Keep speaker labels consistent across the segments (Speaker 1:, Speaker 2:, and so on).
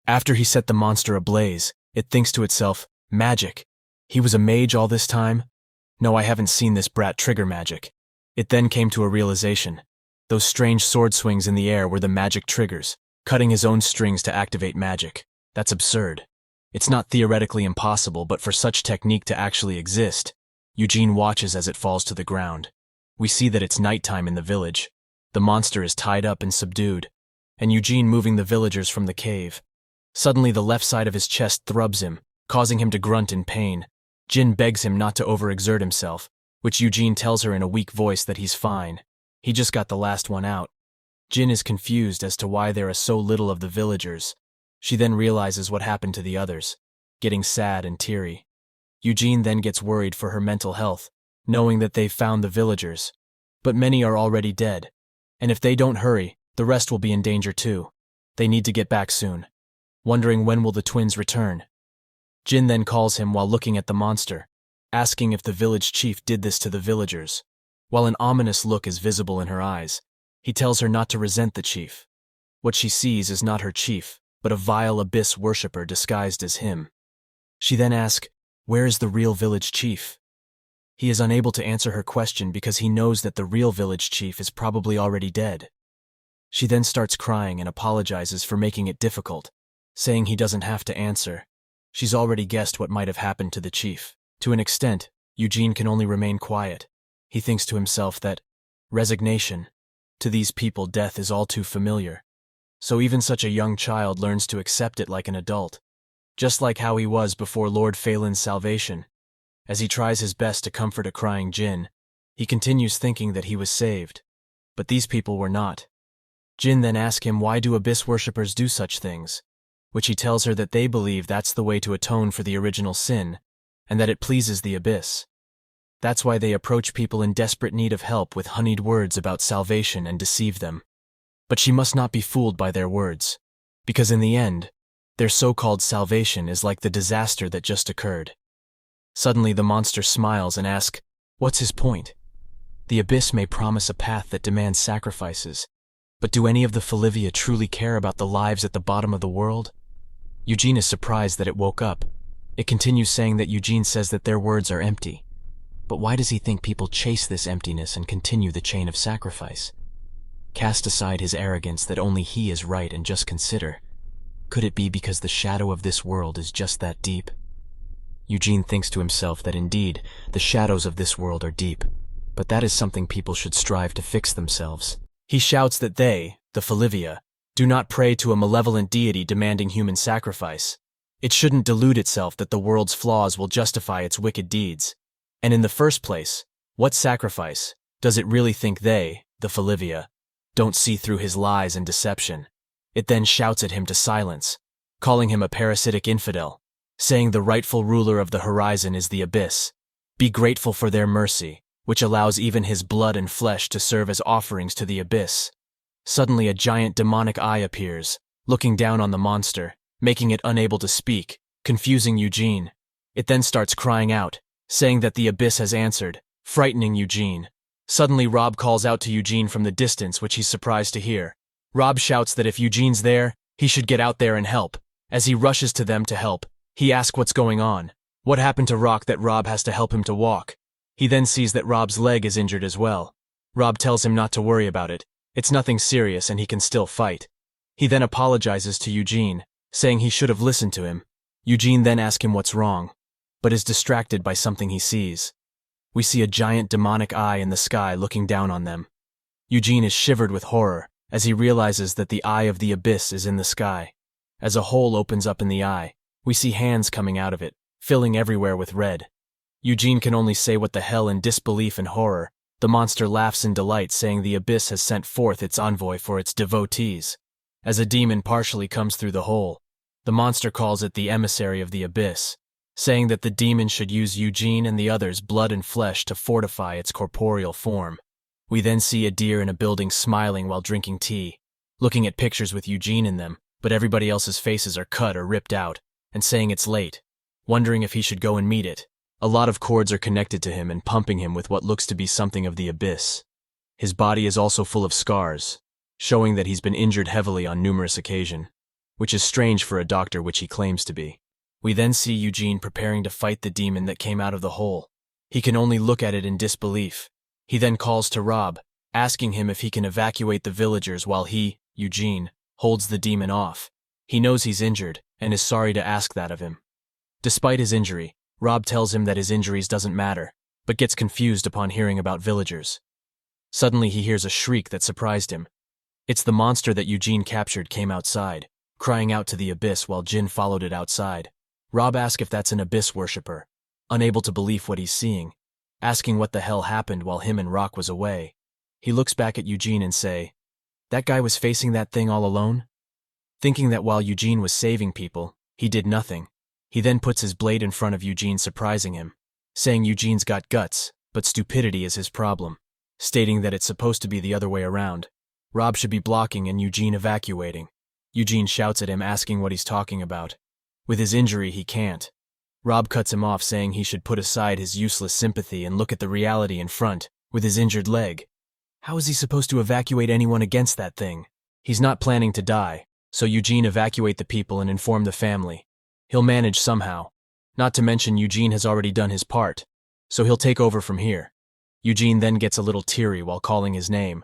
Speaker 1: After he set the monster ablaze, it thinks to itself, magic. He was a mage all this time? No, I haven't seen this brat trigger magic. It then came to a realization. Those strange sword swings in the air were the magic triggers, cutting his own strings to activate magic. That's absurd. It's not theoretically impossible, but for such technique to actually exist, Eugene watches as it falls to the ground. We see that it's nighttime in the village. The monster is tied up and subdued, and Eugene moving the villagers from the cave. Suddenly the left side of his chest thrubs him, causing him to grunt in pain. Jin begs him not to overexert himself, which Eugene tells her in a weak voice that he's fine. He just got the last one out. Jin is confused as to why there are so little of the villagers. She then realizes what happened to the others, getting sad and teary. Eugene then gets worried for her mental health, knowing that they've found the villagers. But many are already dead, and if they don't hurry, the rest will be in danger too. They need to get back soon. Wondering when will the twins return. Jin then calls him while looking at the monster, asking if the village chief did this to the villagers. While an ominous look is visible in her eyes, he tells her not to resent the chief. What she sees is not her chief, but a vile abyss worshipper disguised as him. She then asks, where is the real village chief? He is unable to answer her question because he knows that the real village chief is probably already dead. She then starts crying and apologizes for making it difficult, saying he doesn't have to answer. She's already guessed what might have happened to the chief. To an extent, Eugene can only remain quiet. He thinks to himself that resignation. To these people, death is all too familiar. So even such a young child learns to accept it like an adult, just like how he was before Lord Phelan's salvation. As he tries his best to comfort a crying Jin, he continues thinking that he was saved. But these people were not. Jin then asks him why do abyss worshippers do such things, which he tells her that they believe that's the way to atone for the original sin, and that it pleases the abyss. That's why they approach people in desperate need of help with honeyed words about salvation and deceive them. But she must not be fooled by their words, because in the end, their so-called salvation is like the disaster that just occurred. Suddenly the monster smiles and asks, what's his point? The abyss may promise a path that demands sacrifices, but do any of the Falivia truly care about the lives at the bottom of the world? Eugene is surprised that it woke up. It continues saying that Eugene says that their words are empty. But why does he think people chase this emptiness and continue the chain of sacrifice? Cast aside his arrogance that only he is right and just consider. Could it be because the shadow of this world is just that deep? Eugene thinks to himself that indeed, the shadows of this world are deep, but that is something people should strive to fix themselves. He shouts that they, the Falivia, do not pray to a malevolent deity demanding human sacrifice. It shouldn't delude itself that the world's flaws will justify its wicked deeds. And in the first place, what sacrifice does it really think they, the Falivia, don't see through his lies and deception? It then shouts at him to silence, calling him a parasitic infidel, saying the rightful ruler of the horizon is the abyss. Be grateful for their mercy, which allows even his blood and flesh to serve as offerings to the abyss. Suddenly a giant demonic eye appears, looking down on the monster, making it unable to speak, confusing Eugene. It then starts crying out, saying that the abyss has answered, frightening Eugene. Suddenly Rob calls out to Eugene from the distance, which he's surprised to hear. Rob shouts that if Eugene's there, he should get out there and help. As he rushes to them to help, he asks what's going on. What happened to Rock that Rob has to help him to walk? He then sees that Rob's leg is injured as well. Rob tells him not to worry about it. It's nothing serious and he can still fight. He then apologizes to Eugene, saying he should have listened to him. Eugene then asks him what's wrong, but is distracted by something he sees. We see a giant demonic eye in the sky looking down on them. Eugene is shivered with horror as he realizes that the eye of the abyss is in the sky. As a hole opens up in the eye, we see hands coming out of it, filling everywhere with red. Eugene can only say what the hell in disbelief and horror. The monster laughs in delight, saying the abyss has sent forth its envoy for its devotees. As a demon partially comes through the hole, the monster calls it the emissary of the abyss, saying that the demon should use Eugene and the others' blood and flesh to fortify its corporeal form. We then see a deer in a building smiling while drinking tea, looking at pictures with Eugene in them, but everybody else's faces are cut or ripped out, and saying it's late, wondering if he should go and meet it. A lot of cords are connected to him and pumping him with what looks to be something of the abyss. His body is also full of scars, showing that he's been injured heavily on numerous occasions. which is strange for a doctor which he claims to be. We then see Eugene preparing to fight the demon that came out of the hole. He can only look at it in disbelief. He then calls to Rob, asking him if he can evacuate the villagers while he, Eugene, holds the demon off. He knows he's injured and is sorry to ask that of him. Despite his injury, Rob tells him that his injuries doesn't matter, but gets confused upon hearing about villagers. Suddenly he hears a shriek that surprised him. It's the monster that Eugene captured came outside, crying out to the abyss while Jin followed it outside. Rob asks if that's an abyss worshipper, unable to believe what he's seeing, asking what the hell happened while him and Rock was away. He looks back at Eugene and say, "That guy was facing that thing all alone?" Thinking that while Eugene was saving people, he did nothing. He then puts his blade in front of Eugene, surprising him, saying Eugene's got guts, but stupidity is his problem, stating that it's supposed to be the other way around. Rob should be blocking and Eugene evacuating. Eugene shouts at him, asking what he's talking about. With his injury, he can't. Rob cuts him off, saying he should put aside his useless sympathy and look at the reality in front, with his injured leg. How is he supposed to evacuate anyone against that thing? He's not planning to die, so Eugene evacuate the people and inform the family. He'll manage somehow. Not to mention Eugene has already done his part, so he'll take over from here. Eugene then gets a little teary while calling his name.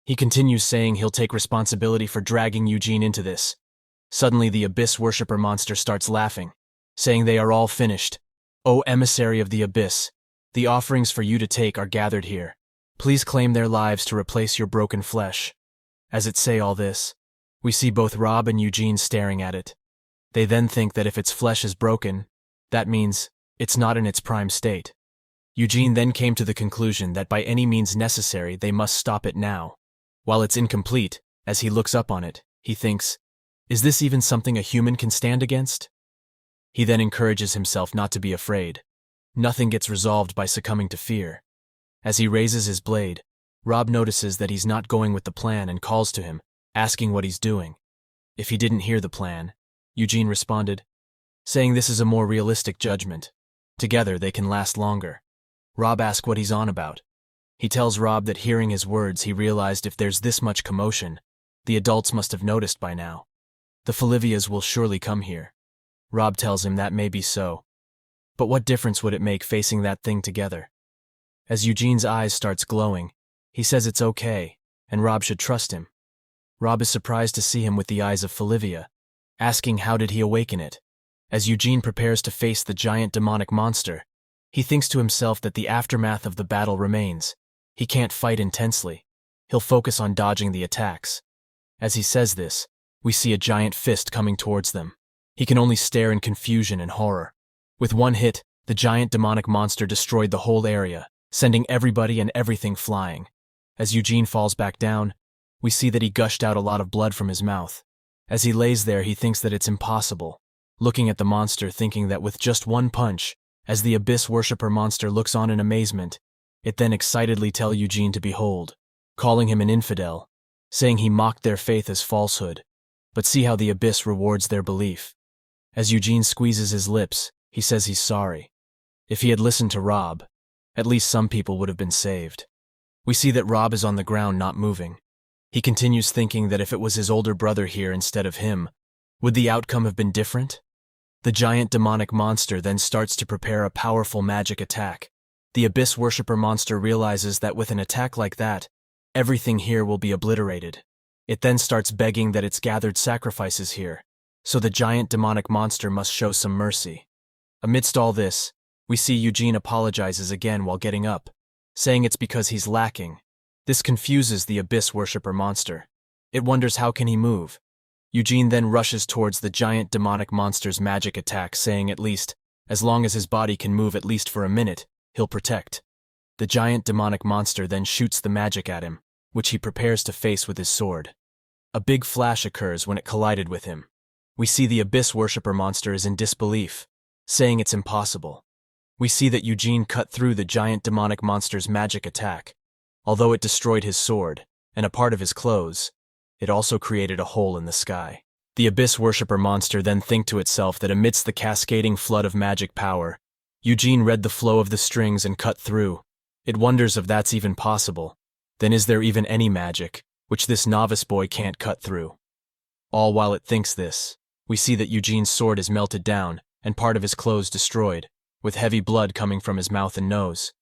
Speaker 1: He continues saying he'll take responsibility for dragging Eugene into this. Suddenly the abyss worshipper monster starts laughing, saying they are all finished. "O emissary of the abyss, the offerings for you to take are gathered here. Please claim their lives to replace your broken flesh." As it say all this, we see both Rob and Eugene staring at it. They then think that if its flesh is broken, that means it's not in its prime state. Eugene then came to the conclusion that by any means necessary they must stop it now. While it's incomplete, as he looks up on it, he thinks, is this even something a human can stand against? He then encourages himself not to be afraid. Nothing gets resolved by succumbing to fear. As he raises his blade, Rob notices that he's not going with the plan and calls to him, asking what he's doing. If he didn't hear the plan, Eugene responded, saying this is a more realistic judgment. Together they can last longer. Rob asks what he's on about. He tells Rob that hearing his words he realized if there's this much commotion, the adults must have noticed by now. The Folivias will surely come here. Rob tells him that may be so. But what difference would it make facing that thing together? As Eugene's eyes starts glowing, he says it's okay, and Rob should trust him. Rob is surprised to see him with the eyes of Folivia, asking how did he awaken it. As Eugene prepares to face the giant demonic monster, he thinks to himself that the aftermath of the battle remains. He can't fight intensely. He'll focus on dodging the attacks. As he says this, we see a giant fist coming towards them. He can only stare in confusion and horror. With one hit, the giant demonic monster destroyed the whole area, sending everybody and everything flying. As Eugene falls back down, we see that he gushed out a lot of blood from his mouth. As he lays there, he thinks that it's impossible, looking at the monster, thinking that with just one punch, as the abyss worshipper monster looks on in amazement, it then excitedly tells Eugene to behold, calling him an infidel, saying he mocked their faith as falsehood, but see how the abyss rewards their belief. As Eugene squeezes his lips, he says he's sorry. If he had listened to Rob, at least some people would have been saved. We see that Rob is on the ground not moving. He continues thinking that if it was his older brother here instead of him, would the outcome have been different? The giant demonic monster then starts to prepare a powerful magic attack. The abyss worshipper monster realizes that with an attack like that, everything here will be obliterated. It then starts begging that it's gathered sacrifices here, so the giant demonic monster must show some mercy. Amidst all this, we see Eugene apologizes again while getting up, saying it's because he's lacking. This confuses the abyss worshipper monster. It wonders how can he move. Eugene then rushes towards the giant demonic monster's magic attack, saying at least, as long as his body can move at least for a minute, he'll protect. The giant demonic monster then shoots the magic at him, which he prepares to face with his sword. A big flash occurs when it collided with him. We see the abyss worshipper monster is in disbelief, saying it's impossible. We see that Eugene cut through the giant demonic monster's magic attack. Although it destroyed his sword, and a part of his clothes, it also created a hole in the sky. The abyss worshipper monster then think to itself that amidst the cascading flood of magic power, Eugene read the flow of the strings and cut through. It wonders if that's even possible. Then is there even any magic, which this novice boy can't cut through? All while it thinks this, we see that Eugene's sword is melted down and part of his clothes destroyed, with heavy blood coming from his mouth and nose.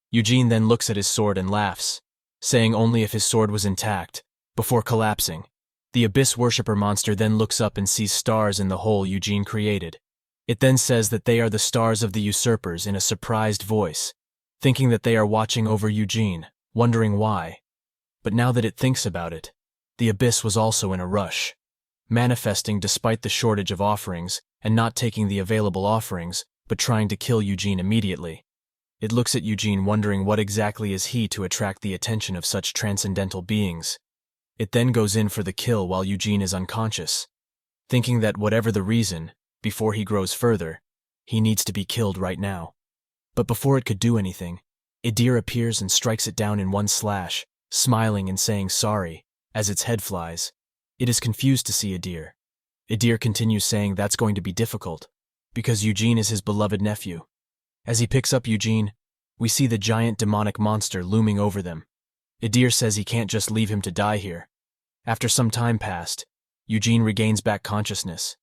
Speaker 1: Eugene then looks at his sword and laughs, saying only if his sword was intact, before collapsing. The Abyss Worshipper monster then looks up and sees stars in the hole Eugene created. It then says that they are the stars of the usurpers in a surprised voice, thinking that they are watching over Eugene, wondering why. But now that it thinks about it, the Abyss was also in a rush, manifesting despite the shortage of offerings and not taking the available offerings, but trying to kill Eugene immediately. It looks at Eugene wondering what exactly is he to attract the attention of such transcendental beings. It then goes in for the kill while Eugene is unconscious, thinking that whatever the reason, before he grows further, he needs to be killed right now. But before it could do anything, a deer appears and strikes it down in one slash, smiling and saying sorry, as its head flies. It is confused to see a deer. A deer continues saying that's going to be difficult, because Eugene is his beloved nephew. As he picks up Eugene, we see the giant demonic monster looming over them. A deer says he can't just leave him to die here. After some time passed, Eugene regains back consciousness.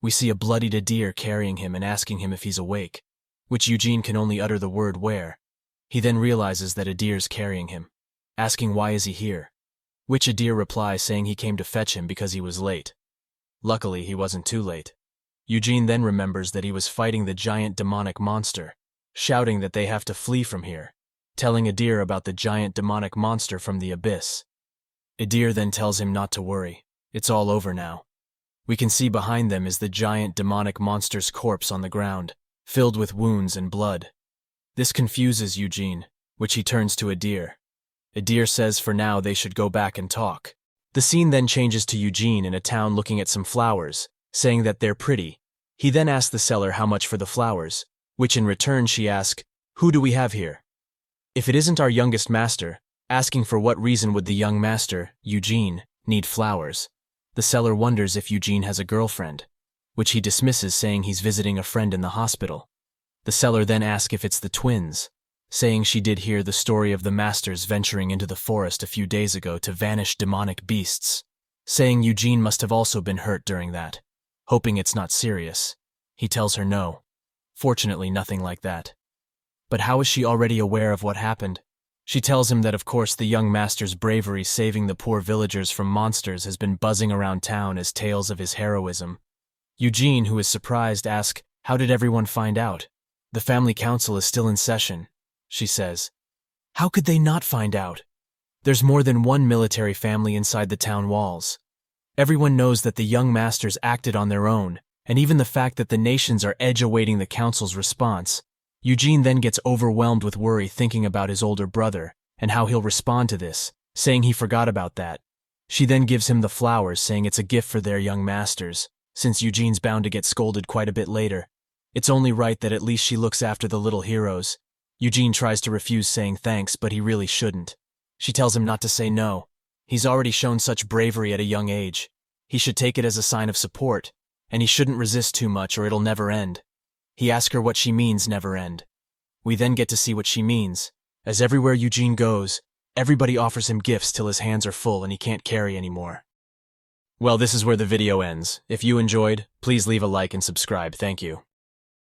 Speaker 1: We see a bloodied Adir carrying him and asking him if he's awake, which Eugene can only utter the word where. He then realizes that Adir's carrying him, asking why is he here, which Adir replies saying he came to fetch him because he was late. Luckily, he wasn't too late. Eugene then remembers that he was fighting the giant demonic monster, shouting that they have to flee from here, telling Adir about the giant demonic monster from the abyss. Adir then tells him not to worry, it's all over now. We can see behind them is the giant demonic monster's corpse on the ground, filled with wounds and blood. This confuses Eugene, which he turns to Adir. Adir says for now they should go back and talk. The scene then changes to Eugene in a town looking at some flowers, saying that they're pretty. He then asks the seller how much for the flowers, which in return she asks, "Who do we have here?" If it isn't our youngest master, asking for what reason would the young master, Eugene, need flowers. The seller wonders if Eugene has a girlfriend, which he dismisses saying he's visiting a friend in the hospital. The seller then asks if it's the twins, saying she did hear the story of the masters venturing into the forest a few days ago to vanish demonic beasts, saying Eugene must have also been hurt during that, hoping it's not serious. He tells her no. Fortunately, nothing like that. But how is she already aware of what happened? She tells him that of course the young master's bravery saving the poor villagers from monsters has been buzzing around town as tales of his heroism. Eugene, who is surprised, asks, "How did everyone find out?" "The family council is still in session," she says. How could they not find out? There's more than one military family inside the town walls. Everyone knows that the young masters acted on their own, and even the fact that the nations are awaiting the council's response. Eugene then gets overwhelmed with worry thinking about his older brother and how he'll respond to this, saying he forgot about that. She then gives him the flowers, saying it's a gift for their young masters, since Eugene's bound to get scolded quite a bit later. It's only right that at least she looks after the little heroes. Eugene tries to refuse saying thanks, but he really shouldn't. She tells him not to say no. He's already shown such bravery at a young age. He should take it as a sign of support, and he shouldn't resist too much or it'll never end. He asks her what she means never end. We then get to see what she means, as everywhere Eugene goes, everybody offers him gifts till his hands are full and he can't carry anymore. Well, this is where the video ends. If you enjoyed, please leave a like and subscribe. Thank you.